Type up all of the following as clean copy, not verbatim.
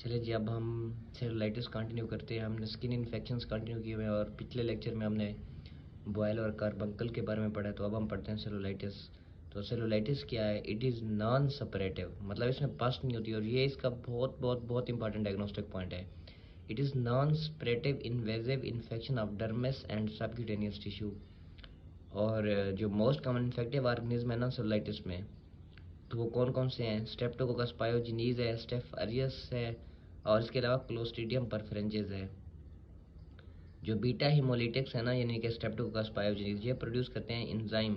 चलिए जी, अब हम सेलुलाइटिस कंटिन्यू करते हैं। हमने स्किन इन्फेक्शंस कंटिन्यू किए हुए हैं और पिछले लेक्चर में हमने बॉयल और कार्बंकल के बारे में पढ़ा है। तो अब हम पढ़ते हैं सेलुलाइटिस। तो सेलुलाइटिस क्या है? इट इज़ नॉन सेपरेटिव, मतलब इसमें पस्ट नहीं होती, और ये इसका बहुत बहुत बहुत इंपॉर्टेंट डायग्नोस्टिक पॉइंट है। It is non separative invasive infection of dermis and subcutaneous tissue. और जो मोस्ट कॉमन इन्फेक्टिव ऑर्गेनिज्म है ना सेलुलाइटिस में, तो वो कौन कौन से हैं? स्ट्रेप्टोकोकस पायोजेनिस है, स्टेफ अरियस है, और इसके अलावा क्लोस्ट्रीडियम परफरेंजेस है। जो बीटा हिमोलिटिक्स है ना, यानी कि स्ट्रेप्टोकोकस पायोजेनिस, ये प्रोड्यूस करते हैं इंजाइम।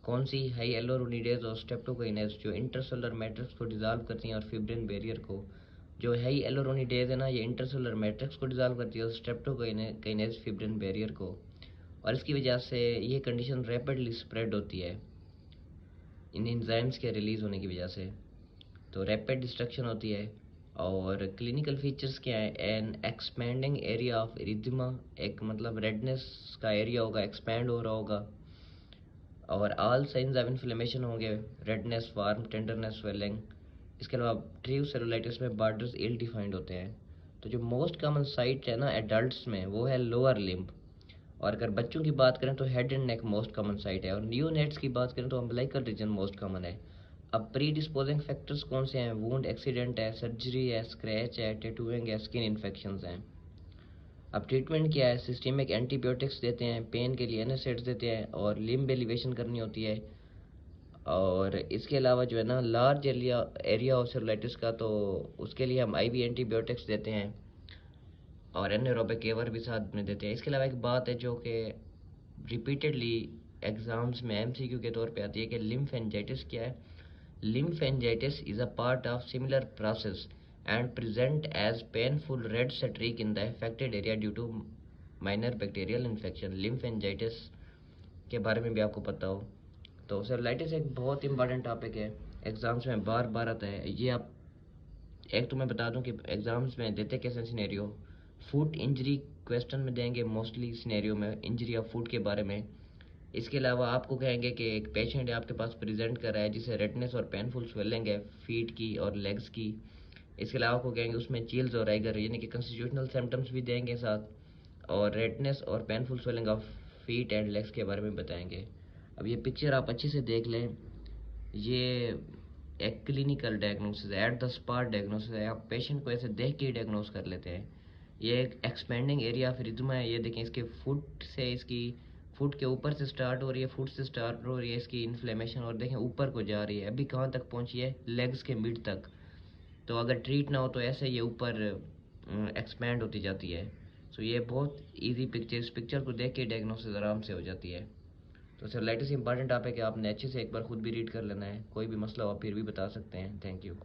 कौन सी? हाइएलुरोनिडेज और स्ट्रेप्टोकाइनेज, जो इंटरसेलुलर मैट्रिक्स को डिसॉल्व करती हैं और फिब्रिन बैरियर को। जो हाइएलुरोनिडेज है ना, ये इंटरसेलुलर मैट्रिक्स को डिसॉल्व करती है और स्ट्रेप्टोकाइनेज फिब्रिन बैरियर को। और इसकी वजह से ये कंडीशन रैपिडली स्प्रेड होती है इन एंजाइम्स के रिलीज़ होने की वजह से। तो रैपिड डिस्ट्रक्शन होती है। और क्लिनिकल फीचर्स क्या है? N expanding area of erythema, एक मतलब रेडनेस का एरिया होगा, एक्सपैंड हो रहा होगा। और ऑल साइंस ऑफ इन्फ्लेमेशन होंगे, रेडनेस, वार्म, टेंडरनेस, स्वेलिंग। इसके अलावा ट्रू सेलुलाइटिस में बॉर्डर्स इल डिफाइंड होते हैं। तो जो मोस्ट कॉमन साइट है ना एडल्ट्स में, वो है लोअर लिम्ब। और अगर बच्चों की बात करें तो head and neck most common site है, और न्यूनेट्स की बात करें तो अम्बिलिकल रीजन मोस्ट कॉमन है। अब प्री डिस्पोजिंग फैक्टर्स कौन से हैं? वुंड एक्सीडेंट है, सर्जरी है, स्क्रैच है, टैटूइंग है, स्किन इन्फेक्शंस हैं। अब ट्रीटमेंट क्या है? सिस्टमिक एंटीबायोटिक्स देते हैं, पेन के लिए एनासिड्स देते हैं, और लिम्ब एलिवेशन करनी होती है। और इसके अलावा जो है ना large area area of cellulitis का, तो उसके लिए हम आईवी एंटीबायोटिक्स देते हैं और एनारोबिक केवर भी साथ में देते हैं। इसके अलावा एक बात है जो कि रिपीटेडली एग्जाम्स में एमसीक्यू के तौर पे आती है कि लिम्फेंजाइटिस क्या है? Lymphangitis is a part of similar process and present as painful red streak in the affected area due to minor bacterial infection. Lymphangitis के बारे में भी आपको पता हो। तो सेलुलाइटिस एक बहुत इंपॉर्टेंट टॉपिक है, एग्जाम्स में बार बार आता है ये। आप एक तो मैं बता दूं कि एग्जाम्स में देते कैसे सिनेरियो, फुट इंजरी क्वेश्चन में देंगे मोस्टली सिनेरियो में, इंजरी ऑफ फुट के बारे में। इसके अलावा आपको कहेंगे कि एक पेशेंट आपके पास प्रेजेंट कर रहा है जिसे रेडनेस और पेनफुल स्वेलिंग है फीट की और लेग्स की। इसके अलावा आपको कहेंगे उसमें चिल्स और आइगर, यानी कि कॉन्स्टिट्यूशनल सिम्टम्स भी देंगे साथ, और रेडनेस और painful swelling of feet and legs के बारे में बताएंगे। अब ये पिक्चर आप अच्छे से देख लें, ये एक क्लिनिकल डायग्नोसिस है, एट द स्पॉट डायग्नोसिस है। आप पेशेंट को ऐसे देख के ही डायग्नोस कर लेते हैं। ये एक एक्सपेंडिंग एरिया ऑफ इरिथमा है। ये देखें, इसके फुट से, इसकी फुट के ऊपर से स्टार्ट हो रही है, फुट से स्टार्ट हो रही है इसकी इन्फ्लेमेशन, और देखें ऊपर को जा रही है। अभी कहाँ तक पहुँची है? लेग्स के मिड तक। तो अगर ट्रीट ना हो तो ऐसे ये ऊपर एक्सपैंड होती जाती है। सो ये बहुत इजी पिक्चर, इस पिक्चर को देख के डायग्नोसिस आराम से हो जाती है। तो सेलुलाइटिस इंपॉर्टेंट टॉपिक है, आपने अच्छे से एक बार खुद भी रीड कर लेना है। कोई भी मसला हो आप फिर भी बता सकते हैं। Thank you.